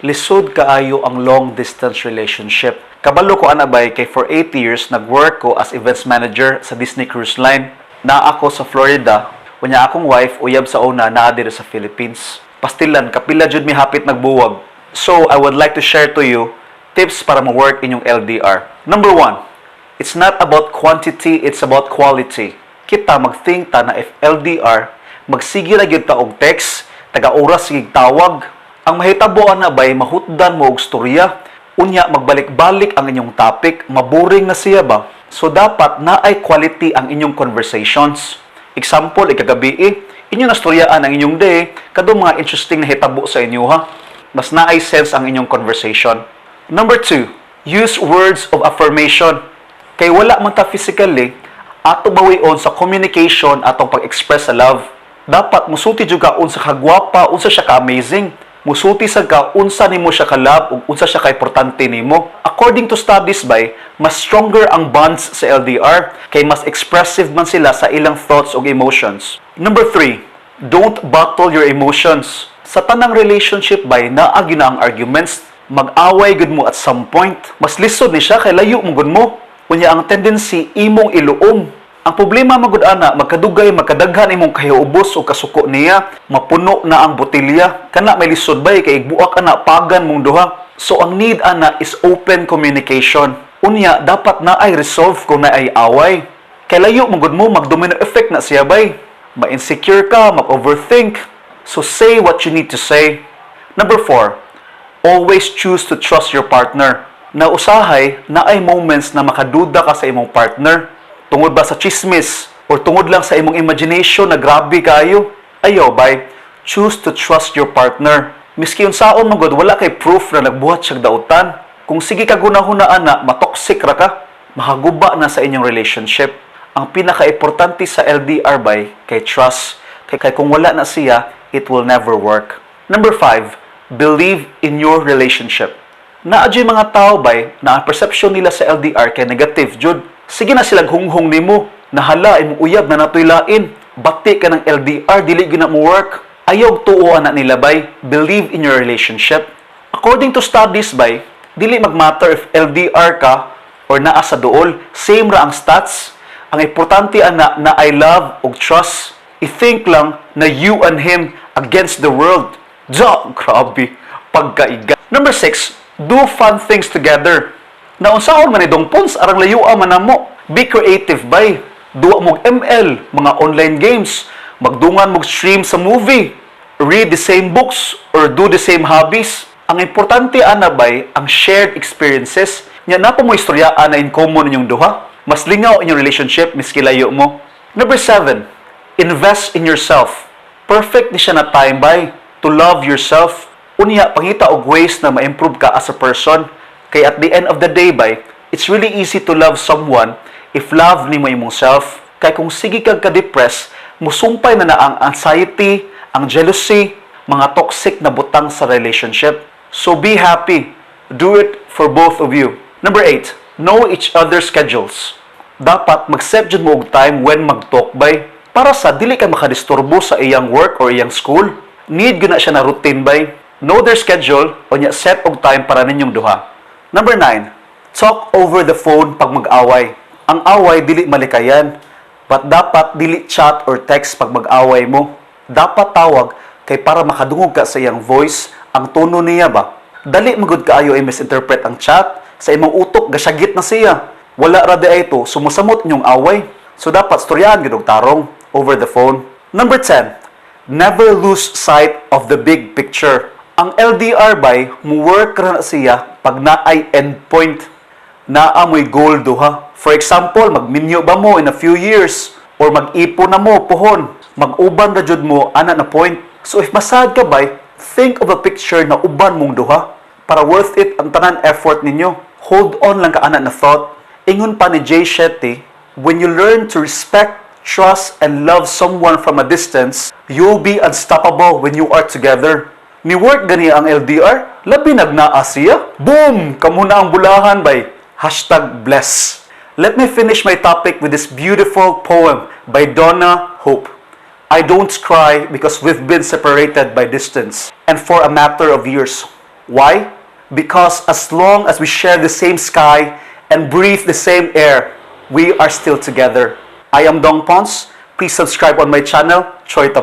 Lisod kaayo ang long distance relationship. Kabalo ko ana bay kay for 8 years nag-work ko as events manager sa Disney Cruise Line. Naa ako sa Florida, unya akong wife uyab sa una naa diri sa Philippines. Pastilan kapila jud mi hapit nagbuwag. So I would like to share to you tips para mo-work inyong LDR. Number 1, it's not about quantity, it's about quality. Kita mag-think ta na if LDR, magsige ra gyud ta og text, taga-oras sig tawag. Ang mahitabo na bay mahutdan mo og storya, unya magbalik-balik ang inyong topic, maboring na siya ba? So dapat naay quality ang inyong conversations. Example, ikagabi inyo na storyaan ang inyong day, kadto mga interesting na hitabo sa inyo ha. Mas naay sense ang inyong conversation. Number 2, use words of affirmation. Kay wala man ta physically, ato bawion sa communication atong pag-express sa love. Dapat musuti jud ka unsa ka gwapa, unsa siya ka amazing. Musuti sa ka unsa nimo siya ka love ug unsa siya ka importante nimo. According to studies bay, mas stronger ang bonds sa LDR kay mas expressive man sila sa ilang thoughts ug emotions. Number 3, don't bottle your emotions. Sa tanang relationship bay naa gyud na ang arguments, mag-away gud mo at some point. Mas lisod ni siya kay layo mo gud mo. Unya ang tendency imong iluom. Ang problema magud ana, magkadugay magkadaghan imong kahiubos o kasuko niya, mapuno na ang botelya, kana may lisod bay kay buak ana pagan mong duha. So ang need ana is open communication. Unya dapat na ay resolve kung na ay away. Kay layo magud mo mag-domino effect na siya bay. Ma-insecure ka, mag-overthink. So say what you need to say. Number 4, always choose to trust your partner. Na usahay na ay moments na makaduda ka sa imong partner. Tungod ba sa chismis or tungod lang sa imong imagination na grabe kayo? Ayaw bay, choose to trust your partner. Miski unsaon magod wala kay proof na nagbuhat siya dautan. Kung sige ka gunahunaan na matoxic ra ka, makaguba na sa inyong relationship. Ang pinaka-importante sa LDR bay kay trust. Kay kung wala na siya, it will never work. Number 5, believe in your relationship. Naadyo'y mga tao bay na ang perception nila sa LDR kay negative jud. Sige na silang hunghong nimo, nahala imong uyab na natoy lain. Bati ka ng LDR, dili gyud na mo work. Ayaw tuo ana nila bay, believe in your relationship. According to studies bay, dili magmatter if LDR ka or naa sa duol, same ra ang stats. Ang importante ana na I love ug trust. I-think lang na you and him against the world. Grabe, pagkaiga. Number 6, do fun things together. Na unsaon man idong pons arang layuan man namo. Be creative bay. Duwa mog ML, mga online games, magdungan mog stream sa movie, read the same books or do the same hobbies. Ang importante ana bay ang shared experiences. Nya na po mo istoryaan na in common ninyong duha. Mas lingaw inyong relationship miski layo mo. Number 7, invest in yourself. Perfect ni siya na time bay to love yourself. Unya pangita og ways na ma-improve ka as a person. Kay at the end of the day bay, it's really easy to love someone if love ni mo imong self. Kay kung sige kag ka-depress, musumpay na ang anxiety, ang jealousy, mga toxic na butang sa relationship. So be happy. Do it for both of you. Number 8, know each other's schedules. Dapat mag-set jud mo og time when mag-talk bay. Para sa dili ka makadisturbo sa iyang work or iyang school. Need gyud na siya na routine bay. Know their schedule o nya set og time para ninyong duha. Number 9, talk over the phone pag mag-away. Ang away dili malikayan, but dapat dili chat or text pag mag-away mo. Dapat tawag kay para makadungog ka sa iyang voice, ang tono niya ba. Dali magud kaayo ay misinterpret ang chat, sa imong utok gasyagit na siya. Wala ra di ay ito, sumusamot inyong away. So dapat storyaan gyud og tarong over the phone. Number 10, never lose sight of the big picture. Ang LDR bay, mu-work ra na siya pag naay endpoint. Naamoy goal duha. For example, magminyo ba mo in a few years? Or mag-ipo na mo, pohon. Mag-uban ra jud mo, ana na point. So if masad ka bay, think of a picture na uban mong duha. Para worth it ang tanan effort ninyo. Hold on lang ka ana na thought. Ingon pa ni Jay Shetty, when you learn to respect, trust, and love someone from a distance, you'll be unstoppable when you are together. Ni work gani ang LDR, labi nagnaa siya. Boom! Kamu na ang bulahan bay. #bless. Let me finish my topic with this beautiful poem by Donna Hope. I don't cry because we've been separated by distance and for a matter of years. Why? Because as long as we share the same sky and breathe the same air, we are still together. I am Dong Pons. Please subscribe on my channel, Choi.